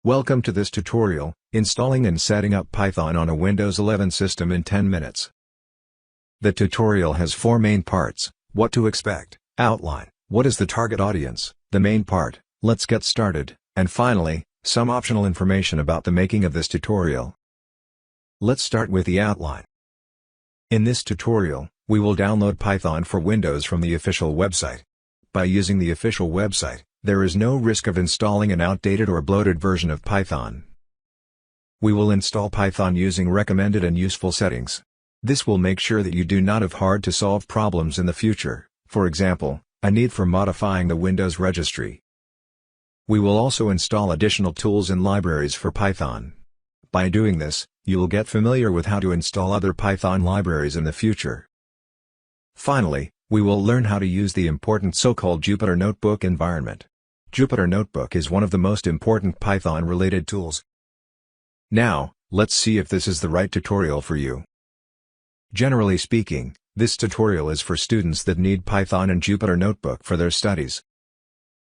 Welcome to this tutorial, installing and setting up Python on a Windows 11 system in 10 minutes. The tutorial has 4 main parts: what to expect, outline, what is the target audience, the main part, let's get started, and finally, some optional information about the making of this tutorial. Let's start with the outline. In this tutorial, we will download Python for Windows from the official website. By using the official website, there is no risk of installing an outdated or bloated version of Python. We will install Python using recommended and useful settings. This will make sure that you do not have hard-to-solve problems in the future, for example, a need for modifying the Windows registry. We will also install additional tools and libraries for Python. By doing this, you will get familiar with how to install other Python libraries in the future. Finally, we will learn how to use the important so-called Jupyter Notebook environment. Jupyter Notebook is one of the most important Python-related tools. Now, let's see if this is the right tutorial for you. Generally speaking, this tutorial is for students that need Python and Jupyter Notebook for their studies.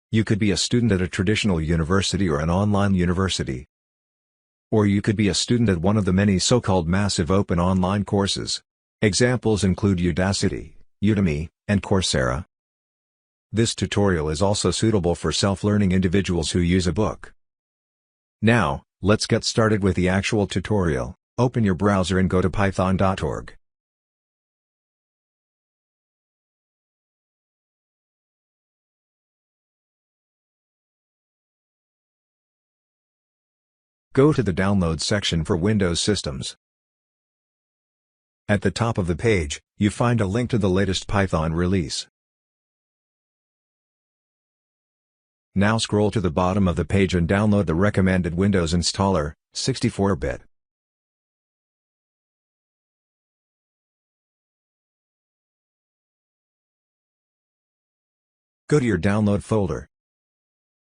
You could be a student at a traditional university or an online university. Or you could be a student at one of the many so-called massive open online courses. Examples include Udacity, Udemy, and Coursera. This tutorial is also suitable for self-learning individuals who use a book. Now, let's get started with the actual tutorial. Open your browser and go to python.org. Go to the Download section for Windows systems. At the top of the page, you find a link to the latest Python release. Now scroll to the bottom of the page and download the recommended Windows installer, 64-bit. Go to your download folder.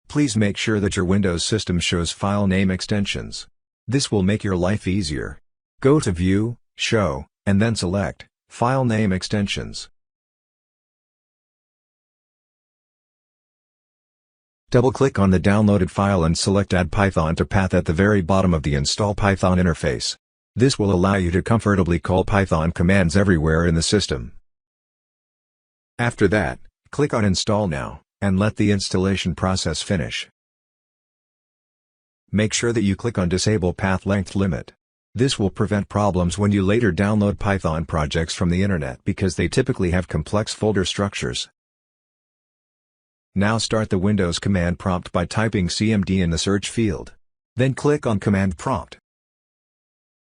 Please make sure that your Windows system shows file name extensions. This will make your life easier. Go to View, Show, and then select File Name Extensions. Double-click on the downloaded file and select Add Python to Path at the very bottom of the Install Python interface. This will allow you to comfortably call Python commands everywhere in the system. After that, click on Install Now, and let the installation process finish. Make sure that you click on Disable Path Length Limit. This will prevent problems when you later download Python projects from the internet because they typically have complex folder structures. Now start the Windows command prompt by typing cmd in the search field. Then click on Command Prompt.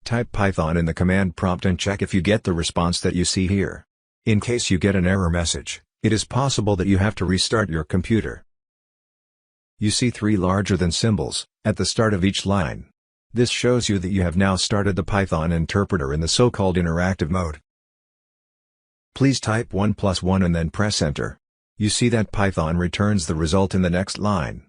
Type Python in the command prompt and check if you get the response that you see here. In case you get an error message, it is possible that you have to restart your computer. You see 3 larger than symbols at the start of each line. This shows you that you have now started the Python interpreter in the so-called interactive mode. Please type 1+1 and then press Enter. You see that Python returns the result in the next line.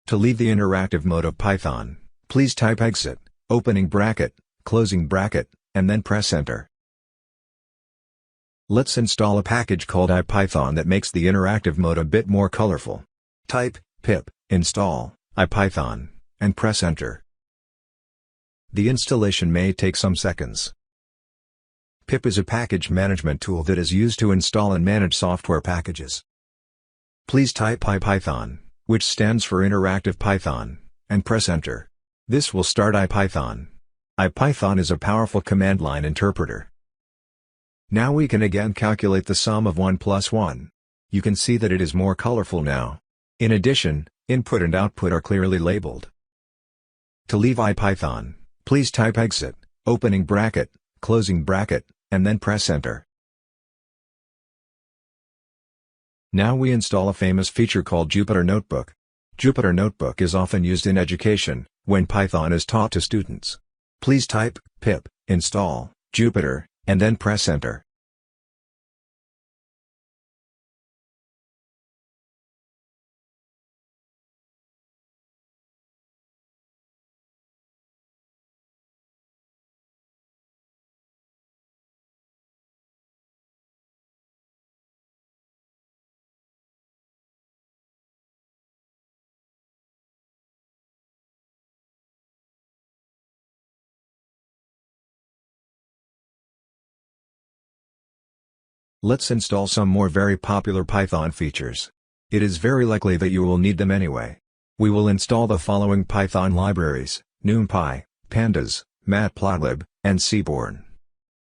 To leave the interactive mode of Python, please type exit, opening bracket, closing bracket, and then press Enter. Let's install a package called IPython that makes the interactive mode a bit more colorful. Type pip install IPython, and press Enter. The installation may take some seconds. Pip is a package management tool that is used to install and manage software packages. Please type IPython, which stands for Interactive Python, and press Enter. This will start IPython. IPython is a powerful command line interpreter. Now we can again calculate the sum of 1 plus 1. You can see that it is more colorful now. In addition, input and output are clearly labeled. To leave IPython, please type exit, opening bracket, closing bracket, and then press Enter. Now we install a famous feature called Jupyter Notebook. Jupyter Notebook is often used in education, when Python is taught to students. Please type pip install Jupyter, and then press Enter. Let's install some more very popular Python features. It is very likely that you will need them anyway. We will install the following Python libraries: NumPy, pandas, matplotlib, and seaborn.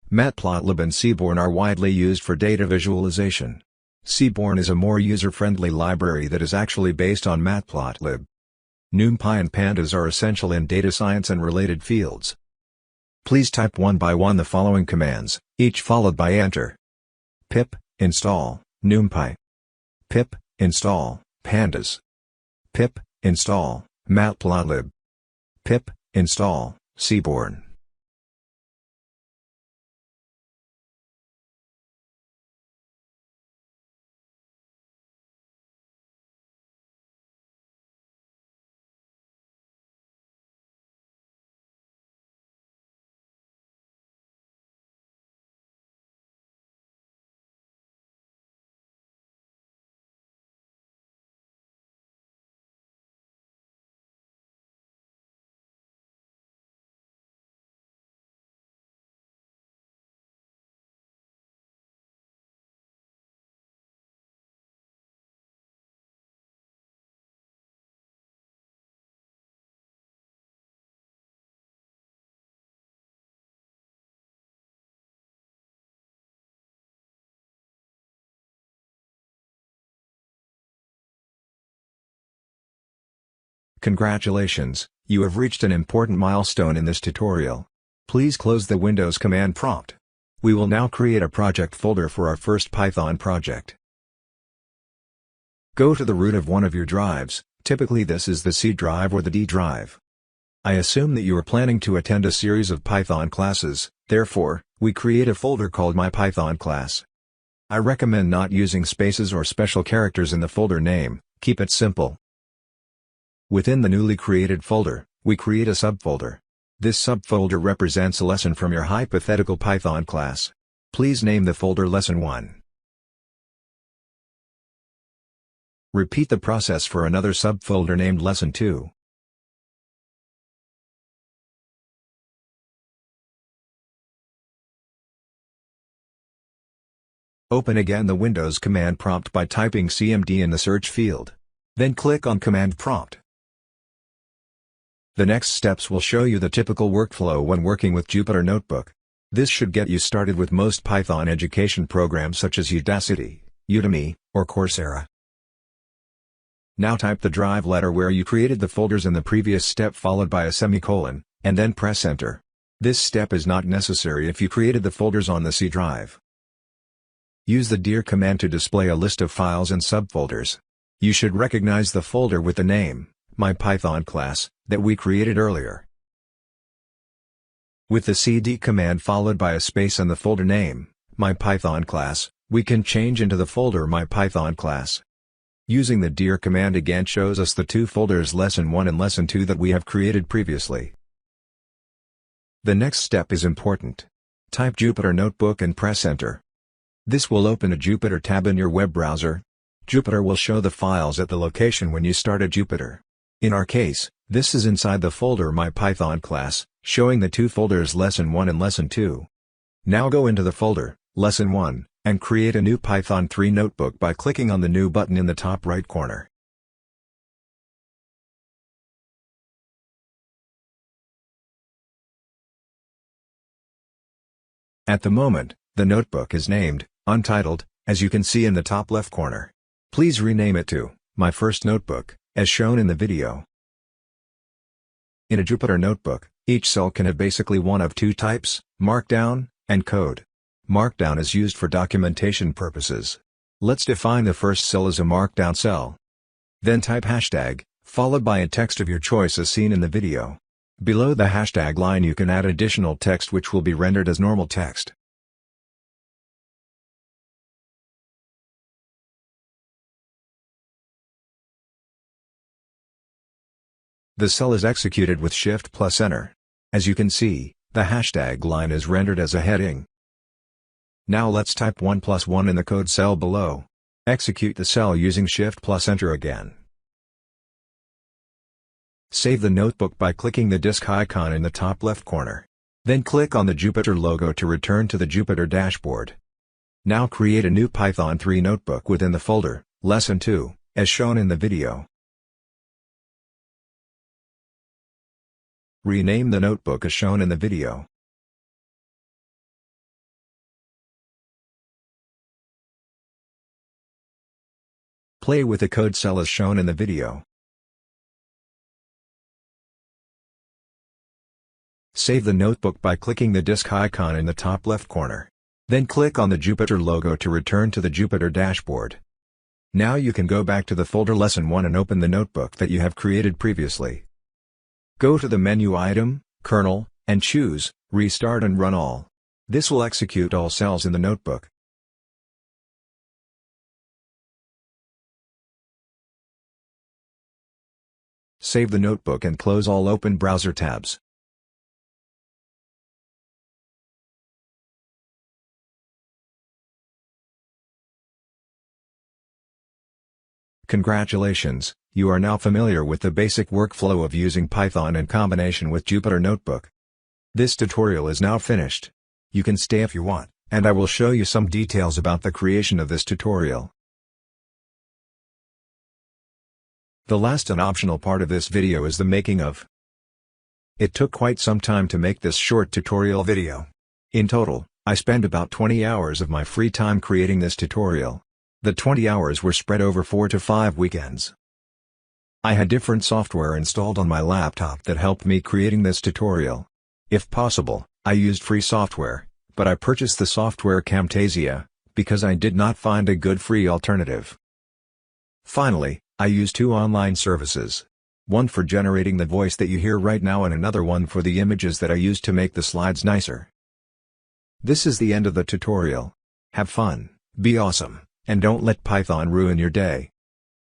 Matplotlib and seaborn are widely used for data visualization. Seaborn is a more user-friendly library that is actually based on matplotlib. NumPy and pandas are essential in data science and related fields. Please type one by one the following commands, each followed by enter. Pip install NumPy. Pip install pandas. Pip install matplotlib. Pip install seaborn. Congratulations, you have reached an important milestone in this tutorial. Please close the Windows command prompt. We will now create a project folder for our first Python project. Go to the root of one of your drives, typically this is the C drive or the D drive. I assume that you are planning to attend a series of Python classes, therefore, we create a folder called My Python class. I recommend not using spaces or special characters in the folder name, keep it simple. Within the newly created folder, we create a subfolder. This subfolder represents a lesson from your hypothetical Python class. Please name the folder Lesson 1. Repeat the process for another subfolder named Lesson 2. Open again the Windows command prompt by typing CMD in the search field. Then click on Command Prompt. The next steps will show you the typical workflow when working with Jupyter Notebook. This should get you started with most Python education programs such as Udacity, Udemy, or Coursera. Now type the drive letter where you created the folders in the previous step followed by a semicolon, and then press enter. This step is not necessary if you created the folders on the C drive. Use the dir command to display a list of files and subfolders. You should recognize the folder with the name, My Python class, that we created earlier. With the cd command followed by a space and the folder name, My Python class, we can change into the folder My Python class. Using the dir command again shows us the two folders Lesson 1 and Lesson 2 that we have created previously. The next step is important. Type Jupyter Notebook and press enter. This will open a Jupyter tab in your web browser. Jupyter will show the files at the location when you start a Jupyter. In our case, this is inside the folder My Python class, showing the two folders Lesson 1 and Lesson 2. Now go into the folder, Lesson 1, and create a new Python 3 notebook by clicking on the New button in the top right corner. At the moment, the notebook is named Untitled, as you can see in the top left corner. Please rename it to My First Notebook, as shown in the video. In a Jupyter Notebook, each cell can have basically one of two types, Markdown, and code. Markdown is used for documentation purposes. Let's define the first cell as a Markdown cell. Then type hashtag, followed by a text of your choice as seen in the video. Below the hashtag line you can add additional text which will be rendered as normal text. The cell is executed with Shift plus Enter. As you can see, the hashtag line is rendered as a heading. Now let's type 1 plus 1 in the code cell below. Execute the cell using Shift plus Enter again. Save the notebook by clicking the disk icon in the top left corner. Then click on the Jupyter logo to return to the Jupyter dashboard. Now create a new Python 3 notebook within the folder, Lesson 2, as shown in the video. Rename the notebook as shown in the video. Play with the code cell as shown in the video. Save the notebook by clicking the disk icon in the top left corner. Then click on the Jupyter logo to return to the Jupyter dashboard. Now you can go back to the folder Lesson 1 and open the notebook that you have created previously. Go to the menu item, Kernel, and choose Restart and Run All. This will execute all cells in the notebook. Save the notebook and close all open browser tabs. Congratulations, you are now familiar with the basic workflow of using Python in combination with Jupyter Notebook. This tutorial is now finished. You can stay if you want, and I will show you some details about the creation of this tutorial. The last and optional part of this video is the making of. It took quite some time to make this short tutorial video. In total, I spent about 20 hours of my free time creating this tutorial. The 20 hours were spread over 4 to 5 weekends. I had different software installed on my laptop that helped me creating this tutorial. If possible, I used free software, but I purchased the software Camtasia, because I did not find a good free alternative. Finally, I used 2 online services. One for generating the voice that you hear right now and another one for the images that I used to make the slides nicer. This is the end of the tutorial. Have fun, be awesome, and don't let Python ruin your day.